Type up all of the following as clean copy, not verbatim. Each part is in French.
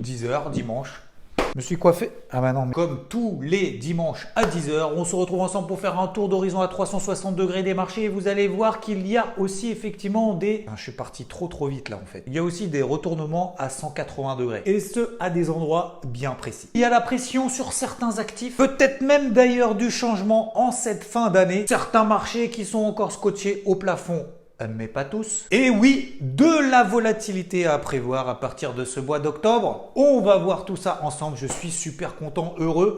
10 h dimanche. Je me suis coiffé. Ah bah non, mais comme tous les dimanches à 10 h, on se retrouve ensemble pour faire un tour d'horizon à 360 degrés des marchés. Et vous allez voir qu'il y a aussi effectivement des... je suis parti trop vite là en fait. Il y a aussi des retournements à 180 degrés. Et ce, à des endroits bien précis. Il y a la pression sur certains actifs. Peut-être même d'ailleurs du changement en cette fin d'année. Certains marchés qui sont encore scotchés au plafond. Mais pas tous. Et oui, de la volatilité à prévoir à partir de ce mois d'octobre. On va voir tout ça ensemble. Je suis super content, heureux.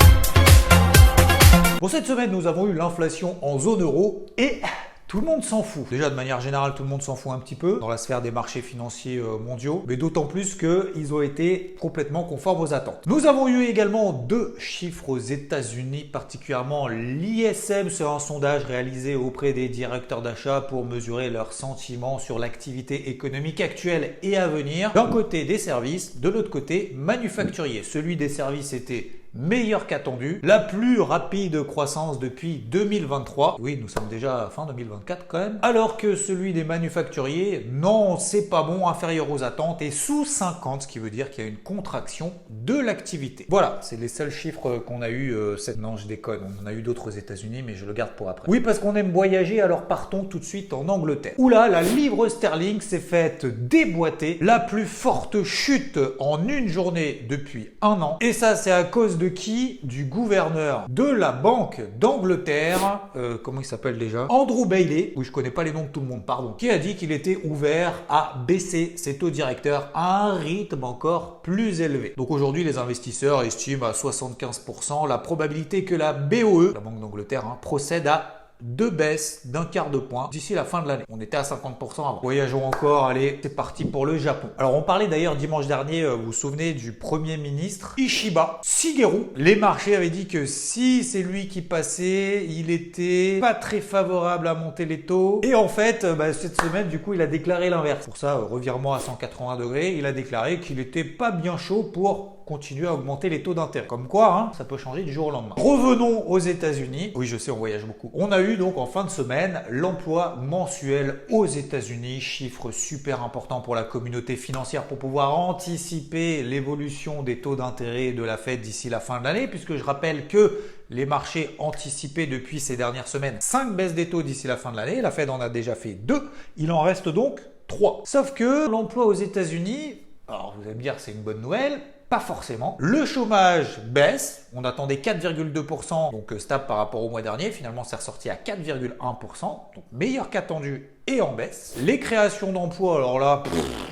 Pour cette semaine, nous avons eu l'inflation en zone euro et tout le monde s'en fout. Déjà, de manière générale, tout le monde s'en fout un petit peu dans la sphère des marchés financiers mondiaux, mais d'autant plus qu'ils ont été complètement conformes aux attentes. Nous avons eu également deux chiffres aux États-Unis, particulièrement l'ISM. C'est un sondage réalisé auprès des directeurs d'achat pour mesurer leurs sentiments sur l'activité économique actuelle et à venir. D'un côté des services, de l'autre côté manufacturier. Celui des services était meilleur qu'attendu, la plus rapide croissance depuis 2023. Oui, nous sommes déjà à fin 2024 quand même. Alors que celui des manufacturiers, non, c'est pas bon, inférieur aux attentes et sous 50, ce qui veut dire qu'il y a une contraction de l'activité. Voilà, c'est les seuls chiffres qu'on a eu cette... Non, je déconne, on en a eu d'autres aux États-Unis, mais je le garde pour après. Oui, parce qu'on aime voyager, alors partons tout de suite en Angleterre. Oula, la livre sterling s'est faite déboîter, la plus forte chute en une journée depuis un an. Et ça, c'est à cause de qui? Du gouverneur de la Banque d'Angleterre, comment il s'appelle déjà? Andrew Bailey, oui je connais pas les noms de tout le monde, pardon, qui a dit qu'il était ouvert à baisser ses taux directeurs à un rythme encore plus élevé. Donc aujourd'hui les investisseurs estiment à 75% la probabilité que la BOE, la Banque d'Angleterre, procède à deux baisses d'un quart de point d'ici la fin de l'année. On était à 50% avant. Voyageons encore, allez, c'est parti pour le Japon. Alors on parlait d'ailleurs dimanche dernier, vous vous souvenez du Premier ministre Ishiba Shigeru. Les marchés avaient dit que si c'est lui qui passait, il était pas très favorable à monter les taux. Et en fait, cette semaine, du coup, il a déclaré l'inverse. Pour ça, revirement à 180 degrés, il a déclaré qu'il était pas bien chaud pour continuer à augmenter les taux d'intérêt. Comme quoi, ça peut changer du jour au lendemain. Revenons aux États-Unis. Oui, je sais, on voyage beaucoup. On a eu donc en fin de semaine l'emploi mensuel aux États-Unis, chiffre super important pour la communauté financière pour pouvoir anticiper l'évolution des taux d'intérêt de la Fed d'ici la fin de l'année, puisque je rappelle que les marchés anticipaient depuis ces dernières semaines 5 baisses des taux d'ici la fin de l'année. La Fed en a déjà fait 2. Il en reste donc 3. Sauf que l'emploi aux États-Unis, alors vous allez me dire c'est une bonne nouvelle, pas forcément. Le chômage baisse. On attendait 4,2%, donc stable par rapport au mois dernier. Finalement, c'est ressorti à 4,1%, donc meilleur qu'attendu et en baisse. Les créations d'emplois, alors là,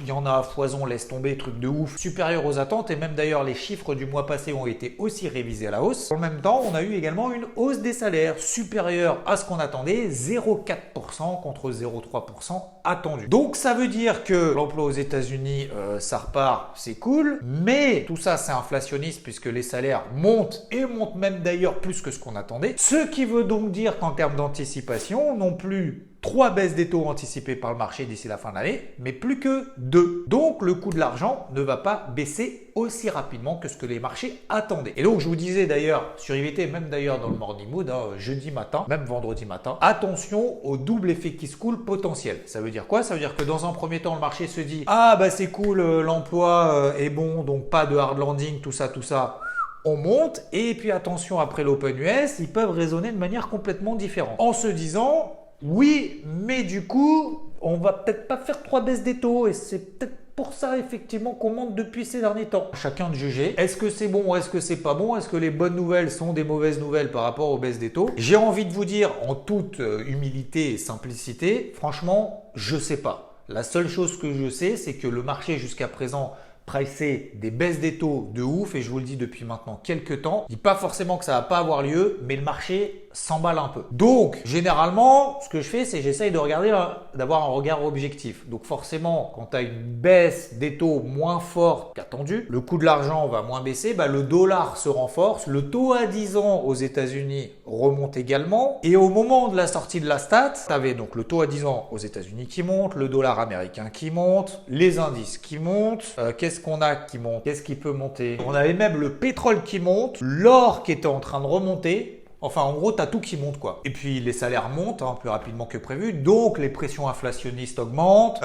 il y en a à foison, laisse tomber, truc de ouf, supérieur aux attentes. Et même d'ailleurs, les chiffres du mois passé ont été aussi révisés à la hausse. En même temps, on a eu également une hausse des salaires supérieure à ce qu'on attendait, 0,4% contre 0,3% attendu. Donc ça veut dire que l'emploi aux États-Unis, ça repart, c'est cool, mais tout ça c'est inflationniste puisque les salaires montent et montent même d'ailleurs plus que ce qu'on attendait. Ce qui veut donc dire qu'en termes d'anticipation, non plus 3 baisses des taux anticipées par le marché d'ici la fin de l'année, mais plus que 2. Donc le coût de l'argent ne va pas baisser aussi rapidement que ce que les marchés attendaient. Et donc je vous disais d'ailleurs sur IVT, même d'ailleurs dans le Morning Mood, jeudi matin, même vendredi matin, attention au double effet qui se coule potentiel. Ça veut dire quoi? Ça veut dire que dans un premier temps, le marché se dit « Ah bah c'est cool, l'emploi est bon, donc pas de hard landing, tout ça, on monte. » Et puis attention, après l'Open US, ils peuvent raisonner de manière complètement différente. En se disant « Oui, mais du coup, on va peut-être pas faire 3 baisses des taux et c'est peut-être pour ça effectivement qu'on monte depuis ces derniers temps. » Chacun de juger. Est-ce que c'est bon ou est-ce que c'est pas bon? Est-ce que les bonnes nouvelles sont des mauvaises nouvelles par rapport aux baisses des taux? J'ai envie de vous dire en toute humilité et simplicité, franchement, je sais pas. La seule chose que je sais, c'est que le marché jusqu'à présent pricer des baisses des taux de ouf, et je vous le dis depuis maintenant quelques temps. Je dis pas forcément que ça va pas avoir lieu, mais le marché s'emballe un peu. Donc, généralement, ce que je fais, c'est j'essaye de regarder, d'avoir un regard objectif. Donc forcément, quand tu as une baisse des taux moins forte qu'attendu, le coût de l'argent va moins baisser, le dollar se renforce, le taux à 10 ans aux États-Unis remonte également, et au moment de la sortie de la stat, tu avais donc le taux à 10 ans aux États-Unis qui monte, le dollar américain qui monte, les indices qui montent, qu'est-ce qu'on a qui monte? Qu'est-ce qui peut monter? On avait même le pétrole qui monte, l'or qui était en train de remonter. Enfin, en gros, t'as tout qui monte, quoi. Et puis, les salaires montent plus rapidement que prévu. Donc, les pressions inflationnistes augmentent.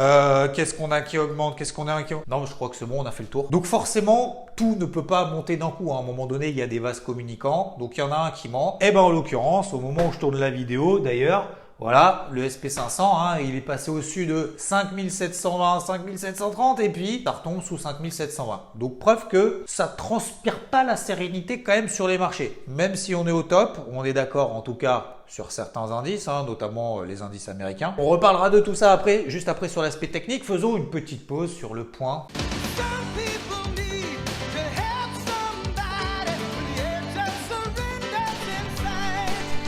Qu'est-ce qu'on a qui augmente? Qu'est-ce qu'on a qui augmente? Non, je crois que c'est bon, on a fait le tour. Donc, forcément, tout ne peut pas monter d'un coup. À un moment donné, il y a des vases communicants. Donc, il y en a un qui ment. Et ben, en l'occurrence, au moment où je tourne la vidéo, d'ailleurs, voilà, le SP500, il est passé au-dessus de 5720, 5730 et puis ça retombe sous 5720. Donc preuve que ça transpire pas la sérénité quand même sur les marchés. Même si on est au top, on est d'accord en tout cas sur certains indices, notamment les indices américains. On reparlera de tout ça après, juste après sur l'aspect technique. Faisons une petite pause sur le point.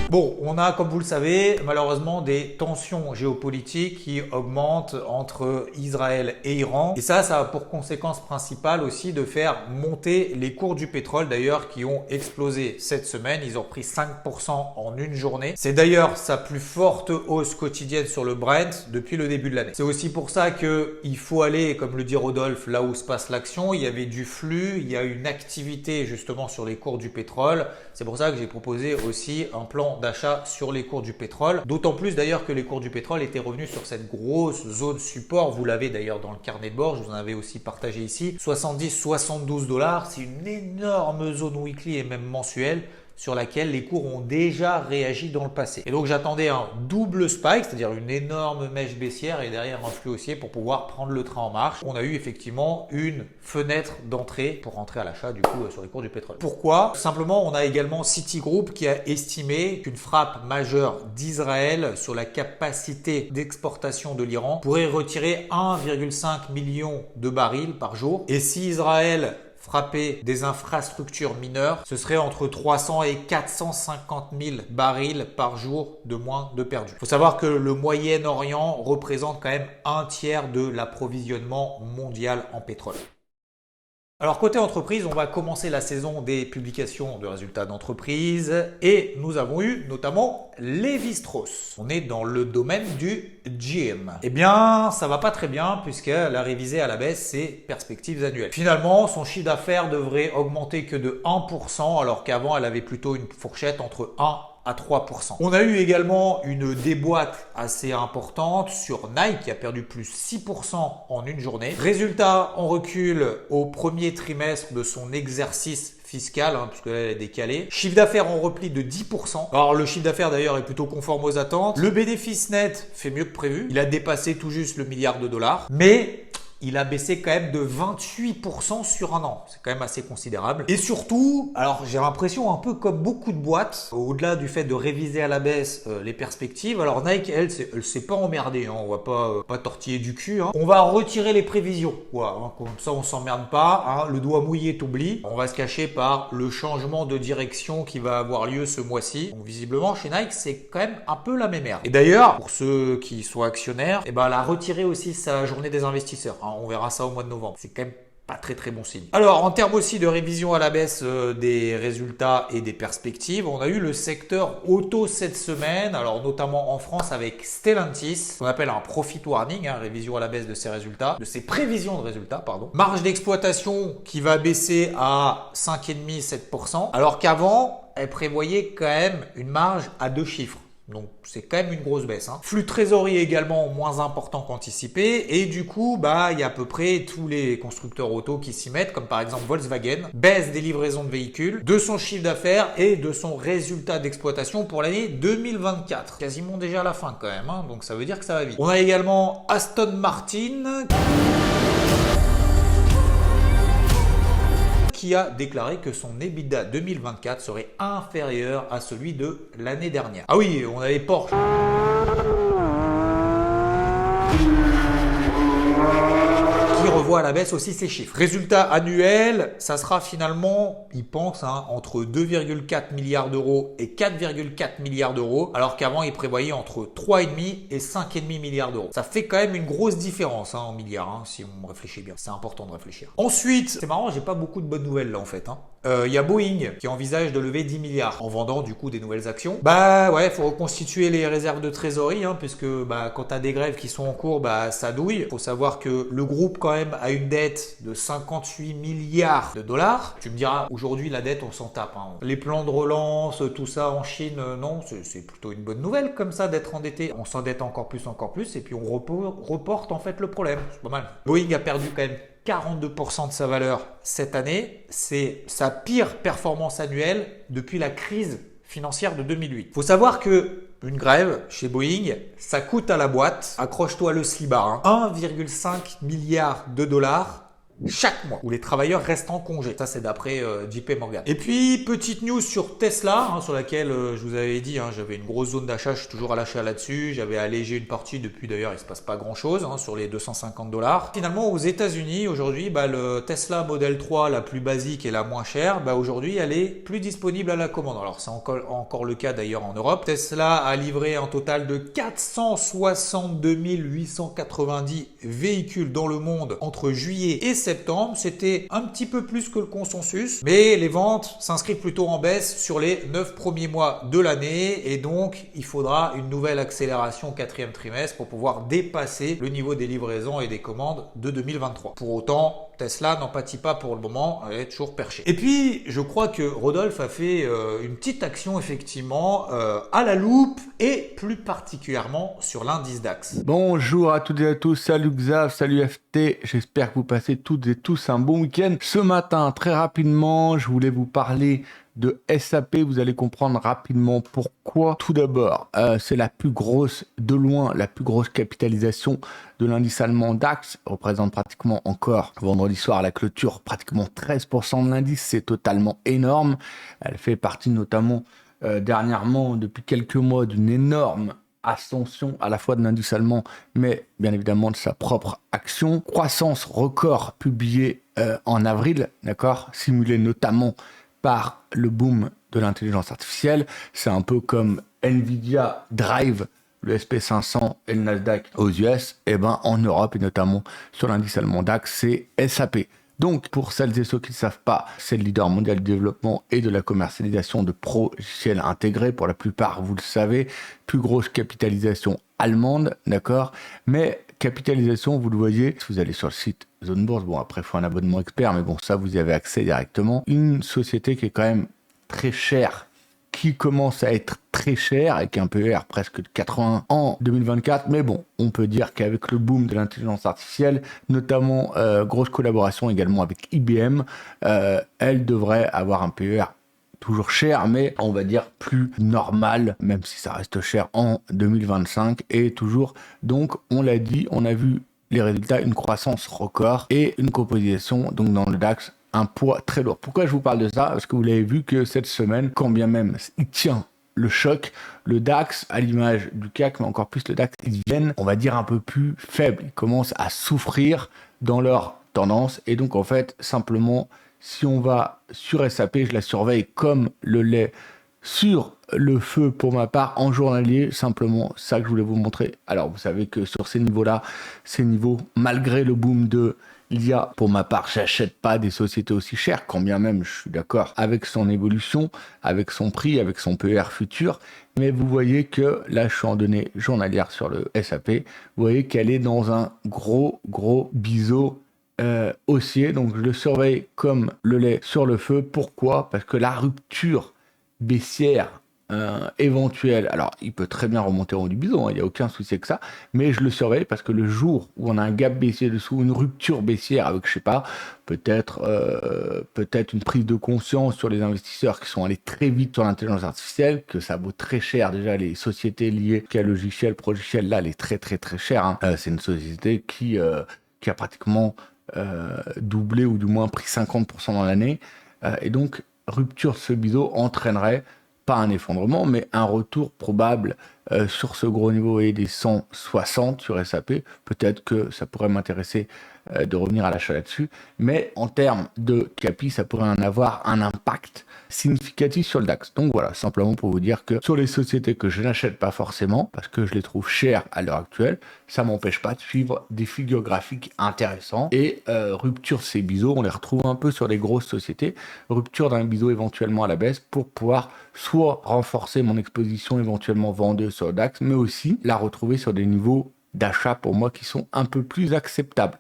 Bon, on a, comme vous le savez, malheureusement des tensions géopolitiques qui augmentent entre Israël et Iran. Et ça a pour conséquence principale aussi de faire monter les cours du pétrole, d'ailleurs, qui ont explosé cette semaine. Ils ont pris 5% en une journée. C'est d'ailleurs sa plus forte hausse quotidienne sur le Brent depuis le début de l'année. C'est aussi pour ça qu'il faut aller, comme le dit Rodolphe, là où se passe l'action. Il y avait du flux, il y a une activité justement sur les cours du pétrole. C'est pour ça que j'ai proposé aussi un plan d'achat sur les cours du pétrole. D'autant plus d'ailleurs que les cours du pétrole étaient revenus sur cette grosse zone support. Vous l'avez d'ailleurs dans le carnet de bord, je vous en avais aussi partagé ici. 70-72 $, c'est une énorme zone weekly et même mensuelle sur laquelle les cours ont déjà réagi dans le passé. Et donc j'attendais un double spike, c'est-à-dire une énorme mèche baissière et derrière un flux haussier pour pouvoir prendre le train en marche. On a eu effectivement une fenêtre d'entrée pour rentrer à l'achat du coup sur les cours du pétrole. Pourquoi? Simplement, on a également Citigroup qui a estimé qu'une frappe majeure d'Israël sur la capacité d'exportation de l'Iran pourrait retirer 1,5 million de barils par jour. Et si Israël frapper des infrastructures mineures, ce serait entre 300 et 450 000 barils par jour de moins de perdus. Il faut savoir que le Moyen-Orient représente quand même un tiers de l'approvisionnement mondial en pétrole. Alors côté entreprise, on va commencer la saison des publications de résultats d'entreprise et nous avons eu notamment Lévi-Strauss. On est dans le domaine du gym. Eh bien, ça va pas très bien puisqu'elle a révisé à la baisse ses perspectives annuelles. Finalement, son chiffre d'affaires devrait augmenter que de 1% alors qu'avant, elle avait plutôt une fourchette entre 1 à 3%. On a eu également une déboîte assez importante sur Nike qui a perdu plus 6% en une journée. Résultat, on recule au premier trimestre de son exercice fiscal, puisque là, elle est décalée. Chiffre d'affaires en repli de 10%. Alors, le chiffre d'affaires d'ailleurs est plutôt conforme aux attentes. Le bénéfice net fait mieux que prévu. Il a dépassé tout juste le milliard de dollars. Mais il a baissé quand même de 28% sur un an. C'est quand même assez considérable. Et surtout, alors j'ai l'impression un peu comme beaucoup de boîtes, au-delà du fait de réviser à la baisse les perspectives, alors Nike, elle s'est pas emmerdée, on va pas tortiller du cul. On va retirer les prévisions. Voilà, comme ça on s'emmerde pas. Le doigt mouillé t'oublie. On va se cacher par le changement de direction qui va avoir lieu ce mois-ci. Donc visiblement chez Nike, c'est quand même un peu la même merde. Et d'ailleurs, pour ceux qui sont actionnaires, elle a retiré aussi sa journée des investisseurs. On verra ça au mois de novembre. C'est quand même pas très bon signe. Alors, en termes aussi de révision à la baisse des résultats et des perspectives, on a eu le secteur auto cette semaine, alors notamment en France avec Stellantis, qu'on appelle un profit warning, révision à la baisse de ses résultats, de ses prévisions de résultats, pardon. Marge d'exploitation qui va baisser à 5,5-7%, alors qu'avant, elle prévoyait quand même une marge à 2 chiffres. Donc c'est quand même une grosse baisse. Flux de trésorerie également moins important qu'anticipé et du coup il y a à peu près tous les constructeurs auto qui s'y mettent comme par exemple Volkswagen, baisse des livraisons de véhicules, de son chiffre d'affaires et de son résultat d'exploitation pour l'année 2024. Quasiment déjà à la fin quand même, donc ça veut dire que ça va vite. On a également Aston Martin qui a déclaré que son EBITDA 2024 serait inférieur à celui de l'année dernière. Ah oui, on avait Porsche qui revoit à la baisse aussi ses chiffres. Résultat annuel, ça sera finalement, il pense, entre 2,4 milliards d'euros et 4,4 milliards d'euros, alors qu'avant, il prévoyait entre 3,5 et 5,5 milliards d'euros. Ça fait quand même une grosse différence en milliards, si on réfléchit bien. C'est important de réfléchir. Ensuite, c'est marrant, j'ai pas beaucoup de bonnes nouvelles là en fait. Il y a Boeing qui envisage de lever 10 milliards en vendant du coup des nouvelles actions. Bah ouais, faut reconstituer les réserves de trésorerie, puisque quand tu as des grèves qui sont en cours, ça douille. Faut savoir que le groupe quand même a une dette de 58 milliards de dollars. Tu me diras, aujourd'hui la dette on s'en tape. Les plans de relance, tout ça en Chine, non, c'est plutôt une bonne nouvelle comme ça d'être endetté. On s'endette encore plus, et puis on reporte en fait le problème. C'est pas mal. Boeing a perdu quand même 42% de sa valeur cette année. C'est sa pire performance annuelle depuis la crise financière de 2008. Il faut savoir que une grève chez Boeing, ça coûte à la boîte, accroche-toi le slibard, 1,5 milliard de dollars chaque mois, où les travailleurs restent en congé. Ça, c'est d'après JP Morgan. Et puis, petite news sur Tesla, sur laquelle je vous avais dit, j'avais une grosse zone d'achat, je suis toujours à l'achat là-dessus. J'avais allégé une partie, depuis d'ailleurs, il se passe pas grand-chose sur les 250 dollars. Finalement, aux États-Unis aujourd'hui, le Tesla Model 3, la plus basique et la moins chère, aujourd'hui, elle est plus disponible à la commande. Alors, c'est encore le cas d'ailleurs en Europe. Tesla a livré un total de 462 890 véhicules dans le monde entre juillet et septembre. C'était un petit peu plus que le consensus, mais les ventes s'inscrivent plutôt en baisse sur les 9 premiers mois de l'année, et donc il faudra une nouvelle accélération au 4e trimestre pour pouvoir dépasser le niveau des livraisons et des commandes de 2023. Pour autant, Tesla n'en pâtit pas pour le moment, elle est toujours perchée. Et puis, je crois que Rodolphe a fait une petite action effectivement à la loupe, et plus particulièrement sur l'indice DAX. Bonjour à toutes et à tous, salut Xav, salut FT, j'espère que vous passez toutes et tous un bon week-end. Ce matin, très rapidement, je voulais vous parler de SAP, vous allez comprendre rapidement pourquoi. Tout d'abord, c'est la plus grosse, de loin, la plus grosse capitalisation de l'indice allemand DAX, représente pratiquement encore, vendredi soir à la clôture, pratiquement 13% de l'indice, c'est totalement énorme. Elle fait partie notamment dernièrement, depuis quelques mois, d'une énorme ascension à la fois de l'indice allemand, mais bien évidemment de sa propre action. Croissance record publiée en avril, d'accord, simulée notamment par le boom de l'intelligence artificielle. C'est un peu comme Nvidia drive le SP500 et le Nasdaq aux US, et en Europe et notamment sur l'indice allemand DAX, c'est SAP. Donc, pour celles et ceux qui ne savent pas, c'est le leader mondial du développement et de la commercialisation de logiciels intégrés. Pour la plupart, vous le savez, plus grosse capitalisation allemande, d'accord. Mais capitalisation, vous le voyez, si vous allez sur le site Zone Bourse, après, il faut un abonnement expert, mais ça, vous y avez accès directement. Une société qui est quand même très chère, qui commence à être très cher, avec un PER presque de 80 en 2024. Mais on peut dire qu'avec le boom de l'intelligence artificielle, notamment grosse collaboration également avec IBM, elle devrait avoir un PER toujours cher, mais on va dire plus normal, même si ça reste cher en 2025. Et toujours, donc on l'a dit, on a vu les résultats, une croissance record et une composition donc dans le DAX, un poids très lourd. Pourquoi je vous parle de ça? Parce que vous l'avez vu que cette semaine, quand bien même il tient le choc, le DAX, à l'image du CAC, mais encore plus le DAX, ils viennent, on va dire, un peu plus faibles. Ils commencent à souffrir dans leur tendance. Et donc, en fait, simplement, si on va sur SAP, je la surveille comme le lait sur le feu pour ma part en journalier, simplement ça que je voulais vous montrer. Alors vous savez que sur ces niveaux-là, malgré le boom de l'IA, pour ma part, j'achète pas des sociétés aussi chères, quand bien même je suis d'accord avec son évolution, avec son prix, avec son PER futur. Mais vous voyez que là, je suis en données journalières sur le SAP. Vous voyez qu'elle est dans un gros biseau haussier. Donc je le surveille comme le lait sur le feu. Pourquoi? Parce que la rupture baissière éventuelle, alors il peut très bien remonter en haut du bison, il n'y a aucun souci avec ça, mais je le surveille parce que le jour où on a un gap baissier dessous, une rupture baissière avec, je sais pas, peut-être une prise de conscience sur les investisseurs qui sont allés très vite sur l'intelligence artificielle, que ça vaut très cher déjà les sociétés liées à logiciel, progiciel, là elle est très chère, c'est une société qui a pratiquement doublé ou du moins pris 50% dans l'année, et donc rupture de ce biseau entraînerait pas un effondrement, mais un retour probable sur ce gros niveau et des 160 sur SAP. Peut-être que ça pourrait m'intéresser de revenir à l'achat là-dessus. Mais en termes de capi, ça pourrait en avoir un impact significatif sur le DAX. Donc voilà, simplement pour vous dire que sur les sociétés que je n'achète pas forcément, parce que je les trouve chères à l'heure actuelle, ça m'empêche pas de suivre des figures graphiques intéressants. Et rupture ces biseaux, on les retrouve un peu sur les grosses sociétés. Rupture d'un biseau éventuellement à la baisse pour pouvoir soit renforcer mon exposition éventuellement vendeuse sur le DAX, mais aussi la retrouver sur des niveaux d'achat pour moi qui sont un peu plus acceptables.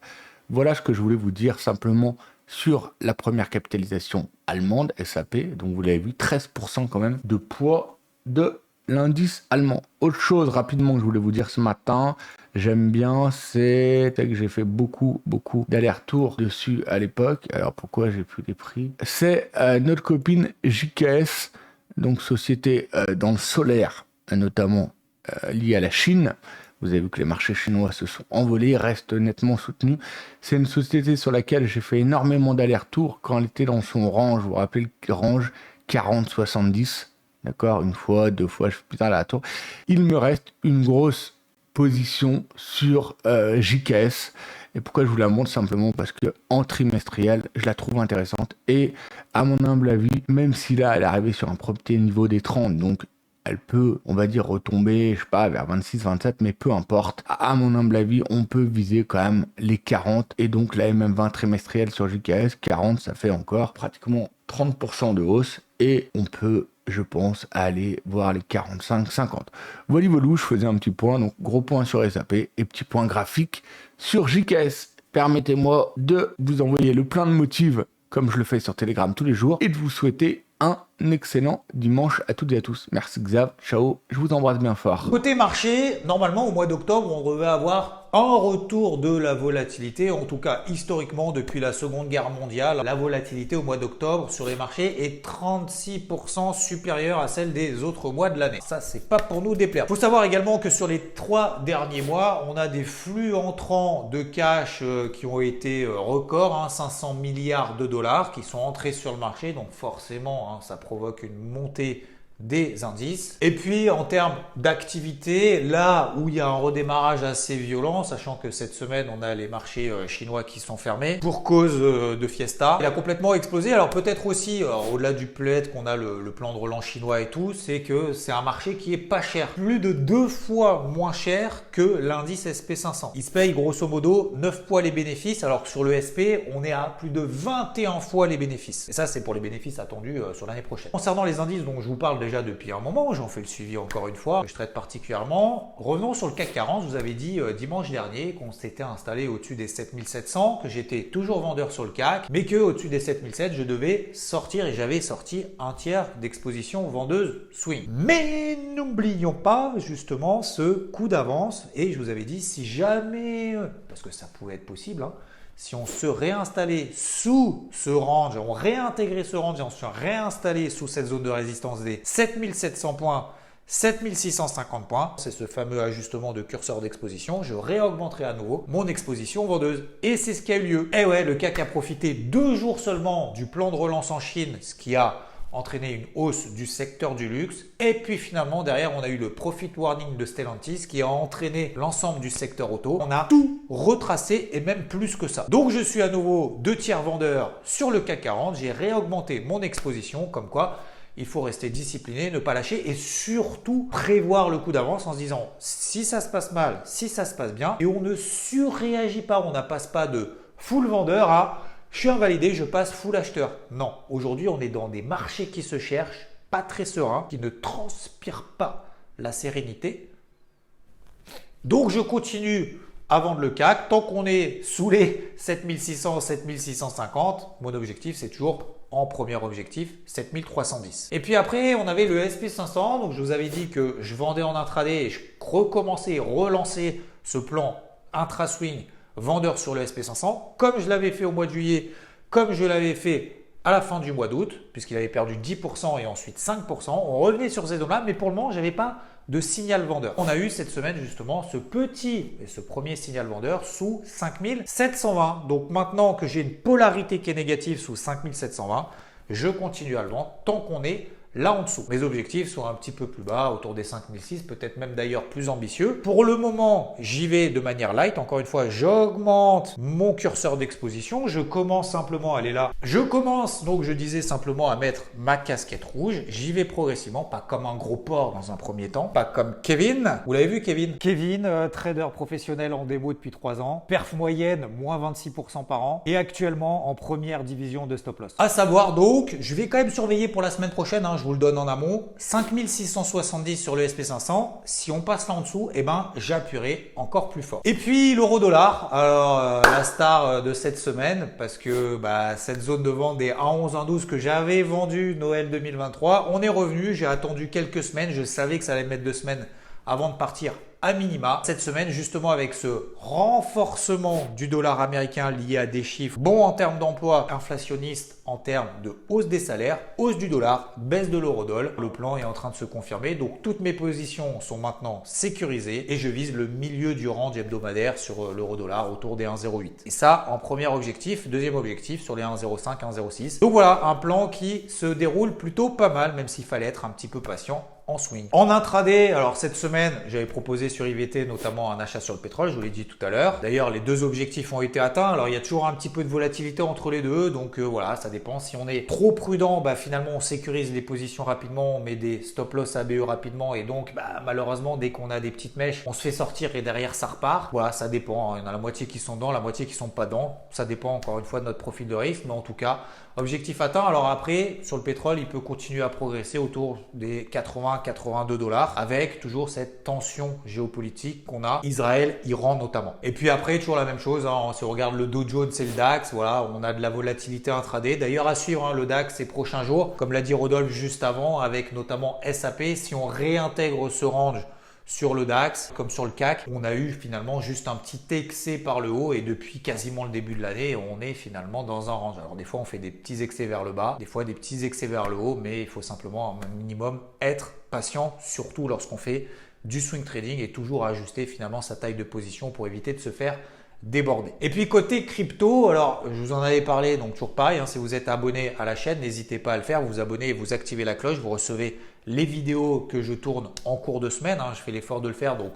Voilà ce que je voulais vous dire simplement sur la première capitalisation allemande, SAP. Donc vous l'avez vu, 13% quand même de poids de l'indice allemand. Autre chose rapidement que je voulais vous dire ce matin, j'aime bien, c'est que j'ai fait beaucoup d'allers-retours dessus à l'époque. Alors pourquoi j'ai plus les prix? C'est notre copine JKS, donc société dans le solaire, notamment liée à la Chine. Vous avez vu que les marchés chinois se sont envolés, restent nettement soutenus. C'est une société sur laquelle j'ai fait énormément d'allers-retours quand elle était dans son range. Vous vous rappelez le range 40-70, d'accord? Une fois, deux fois, je fais plus tard la tour. Il me reste une grosse position sur JKS. Et pourquoi je vous la montre? Simplement parce que en trimestriel, je la trouve intéressante. Et à mon humble avis, même si là, elle est arrivée sur un premier niveau des 30, donc elle peut, on va dire, retomber, je sais pas, vers 26, 27, mais peu importe. À mon humble avis, on peut viser quand même les 40. Et donc, la MM20 trimestrielle sur JKS, 40, ça fait encore pratiquement 30% de hausse. Et on peut, je pense, aller voir les 45, 50. Voilà, je faisais un petit point. Donc, gros point sur SAP et petit point graphique sur JKS. Permettez-moi de vous envoyer le plein de motifs, comme je le fais sur Telegram tous les jours, et de vous souhaiter un excellent dimanche à toutes et à tous. Merci Xav, ciao, je vous embrasse bien fort. Côté marché, normalement au mois d'octobre, on devait avoir un retour de la volatilité, en tout cas historiquement depuis la Seconde Guerre mondiale. La volatilité au mois d'octobre sur les marchés est 36% supérieure à celle des autres mois de l'année. Ça, c'est pas pour nous déplaire. Il faut savoir également que sur les 3 derniers mois, on a des flux entrants de cash qui ont été records, 500 milliards de dollars qui sont entrés sur le marché. Donc forcément, ça provoque une montée des indices. Et puis en termes d'activité, là où il y a un redémarrage assez violent, sachant que cette semaine on a les marchés chinois qui sont fermés pour cause de fiesta, il a complètement explosé. Alors peut-être aussi, au-delà du plaid qu'on a le plan de relance chinois et tout, c'est que c'est un marché qui est pas cher, plus de 2 fois moins cher que l'indice SP500. Il se paye grosso modo 9 fois les bénéfices, alors que sur le SP on est à plus de 21 fois les bénéfices. Et ça c'est pour les bénéfices attendus sur l'année prochaine. Concernant les indices dont je vous parle déjà depuis un moment, j'en fais le suivi encore une fois, je traite particulièrement. Revenons sur le CAC 40, je vous avais dit dimanche dernier qu'on s'était installé au-dessus des 7700, que j'étais toujours vendeur sur le CAC, mais que au-dessus des 7700, je devais sortir et j'avais sorti un tiers d'exposition vendeuse swing. Mais n'oublions pas justement ce coup d'avance et je vous avais dit si jamais, parce que ça pouvait être possible, si on se réinstallait sous ce range, on réintégrait ce range et on se réinstallait sous cette zone de résistance des 7700 points, 7650 points, c'est ce fameux ajustement de curseur d'exposition, je réaugmenterai à nouveau mon exposition vendeuse. Et c'est ce qui a eu lieu. Et ouais, le CAC a profité 2 jours seulement du plan de relance en Chine, ce qui a entraîné une hausse du secteur du luxe. Et puis finalement, derrière, on a eu le profit warning de Stellantis qui a entraîné l'ensemble du secteur auto. On a tout retracé et même plus que ça. Donc, je suis à nouveau 2 tiers vendeur sur le CAC 40. J'ai réaugmenté mon exposition comme quoi il faut rester discipliné, ne pas lâcher et surtout prévoir le coup d'avance en se disant si ça se passe mal, si ça se passe bien et on ne surréagit pas, on ne passe pas de full vendeur à je suis invalidé, je passe full acheteur. Non, aujourd'hui, on est dans des marchés qui se cherchent, pas très sereins, qui ne transpirent pas la sérénité. Donc, je continue à vendre le CAC. Tant qu'on est sous les 7600, 7650, mon objectif, c'est toujours en premier objectif, 7310. Et puis après, on avait le SP500. Donc, je vous avais dit que je vendais en intraday et je recommençais, relançais ce plan intra-swing vendeur sur le SP500, comme je l'avais fait au mois de juillet, comme je l'avais fait à la fin du mois d'août, puisqu'il avait perdu 10% et ensuite 5%. On revenait sur ces zones-là, mais pour le moment, je n'avais pas de signal vendeur. On a eu cette semaine justement ce petit et ce premier signal vendeur sous 5720. Donc maintenant que j'ai une polarité qui est négative sous 5720, je continue à le vendre tant qu'on est là en dessous. Mes objectifs sont un petit peu plus bas, autour des 5006, peut-être même d'ailleurs plus ambitieux. Pour le moment, j'y vais de manière light. Encore une fois, j'augmente mon curseur d'exposition. Je commence simplement, elle est là. Je commence, donc je disais simplement à mettre ma casquette rouge. J'y vais progressivement, pas comme un gros porc dans un premier temps, pas comme Kevin. Vous l'avez vu Kevin? Kevin, trader professionnel en démo depuis 3 ans. Perf moyenne, moins 26% par an. Et actuellement en première division de stop loss. À savoir donc, je vais quand même surveiller pour la semaine prochaine, je vous le donne en amont, 5670 sur le SP500. Si on passe là en dessous, eh ben, j'appuierai encore plus fort. Et puis l'euro-dollar, alors la star de cette semaine, parce que cette zone de vente des 1,11, 1,12 que j'avais vendu Noël 2023, on est revenu. J'ai attendu quelques semaines, je savais que ça allait mettre 2 semaines avant de partir à minima. Cette semaine, justement, avec ce renforcement du dollar américain lié à des chiffres bons en termes d'emploi, inflationnistes en termes de hausse des salaires, hausse du dollar, baisse de l'euro-dollar. Le plan est en train de se confirmer. Donc, toutes mes positions sont maintenant sécurisées et je vise le milieu du range hebdomadaire sur l'euro-dollar autour des 1,08. Et ça, en premier objectif. Deuxième objectif sur les 1,05, 1,06. Donc voilà, un plan qui se déroule plutôt pas mal, même s'il fallait être un petit peu patient en swing. En intraday, alors cette semaine, j'avais proposé sur IVT notamment un achat sur le pétrole, je vous l'ai dit tout à l'heure. D'ailleurs, les 2 objectifs ont été atteints. Alors, il y a toujours un petit peu de volatilité entre les deux. Donc voilà, ça dépend. Si on est trop prudent, finalement, on sécurise les positions rapidement, on met des stop loss ABE rapidement. Et donc, malheureusement, dès qu'on a des petites mèches, on se fait sortir et derrière, ça repart. Voilà, ça dépend. Il y en a la moitié qui sont dedans, la moitié qui sont pas dedans. Ça dépend encore une fois de notre profil de risque. Mais en tout cas, objectif atteint. Alors après, sur le pétrole, il peut continuer à progresser autour des 80-82 dollars avec toujours cette tension géopolitique qu'on a, Israël, Iran notamment. Et puis après, toujours la même chose, si on regarde le Dow Jones et le DAX, voilà, on a de la volatilité intraday. D'ailleurs, à suivre le DAX ces prochains jours, comme l'a dit Rodolphe juste avant, avec notamment SAP, si on réintègre ce range sur le DAX, comme sur le CAC, on a eu finalement juste un petit excès par le haut et depuis quasiment le début de l'année, on est finalement dans un range. Alors des fois, on fait des petits excès vers le bas, des fois des petits excès vers le haut, mais il faut simplement un minimum être patient, surtout lorsqu'on fait du swing trading et toujours ajuster finalement sa taille de position pour éviter de se faire déborder. Et puis côté crypto, alors je vous en avais parlé, donc toujours pareil, si vous êtes abonné à la chaîne, n'hésitez pas à le faire, vous vous abonnez et vous activez la cloche, vous recevez les vidéos que je tourne en cours de semaine. Je fais l'effort de le faire, donc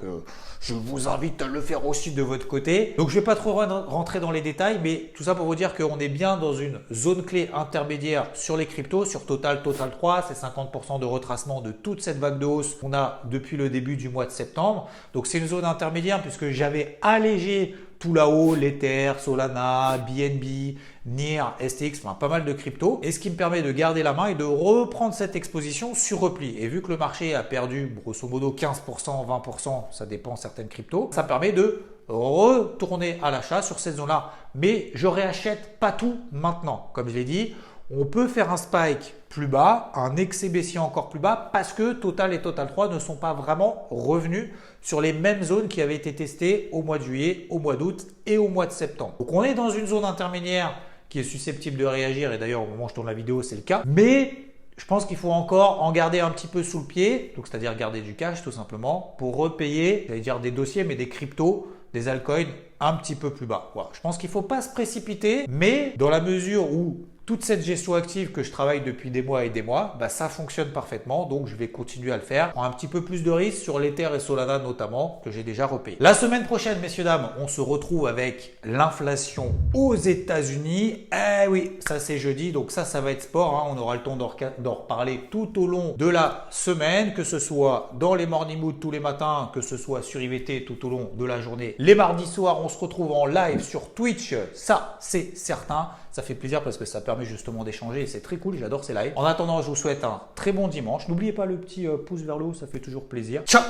je vous invite à le faire aussi de votre côté. Donc je ne vais pas trop rentrer dans les détails, mais tout ça pour vous dire qu'on est bien dans une zone clé intermédiaire sur les cryptos, sur Total 3, c'est 50% de retracement de toute cette vague de hausse qu'on a depuis le début du mois de septembre. Donc c'est une zone intermédiaire puisque j'avais allégé tout là-haut, l'Ether, Solana, BNB, NIR, STX, pas mal de cryptos. Et ce qui me permet de garder la main et de reprendre cette exposition sur repli. Et vu que le marché a perdu grosso modo 15%, 20%, ça dépend certaines cryptos, ça permet de retourner à l'achat sur cette zone-là. Mais je réachète pas tout maintenant. Comme je l'ai dit, on peut faire un spike plus bas, un excès baissier encore plus bas parce que Total et Total 3 ne sont pas vraiment revenus sur les mêmes zones qui avaient été testées au mois de juillet, au mois d'août et au mois de septembre. Donc on est dans une zone intermédiaire qui est susceptible de réagir et d'ailleurs au moment où je tourne la vidéo c'est le cas. Mais je pense qu'il faut encore en garder un petit peu sous le pied, donc c'est-à-dire garder du cash tout simplement pour repayer, j'allais dire des dossiers mais des cryptos, des altcoins un petit peu plus bas. Voilà. Je pense qu'il ne faut pas se précipiter, mais dans la mesure où toute cette gestion active que je travaille depuis des mois et des mois, ça fonctionne parfaitement. Donc, je vais continuer à le faire. Je prends un petit peu plus de risques sur l'Ether et Solana notamment, que j'ai déjà repayé. La semaine prochaine, messieurs, dames, on se retrouve avec l'inflation aux États-Unis. Eh oui, ça c'est jeudi. Donc ça va être sport. On aura le temps d'en reparler tout au long de la semaine, que ce soit dans les morning mood tous les matins, que ce soit sur IVT tout au long de la journée. Les mardis soirs, on se retrouve en live sur Twitch. Ça, c'est certain. Ça fait plaisir parce que ça permet justement d'échanger et c'est très cool, j'adore ces lives. En attendant, je vous souhaite un très bon dimanche. N'oubliez pas le petit pouce vers le haut, ça fait toujours plaisir. Ciao!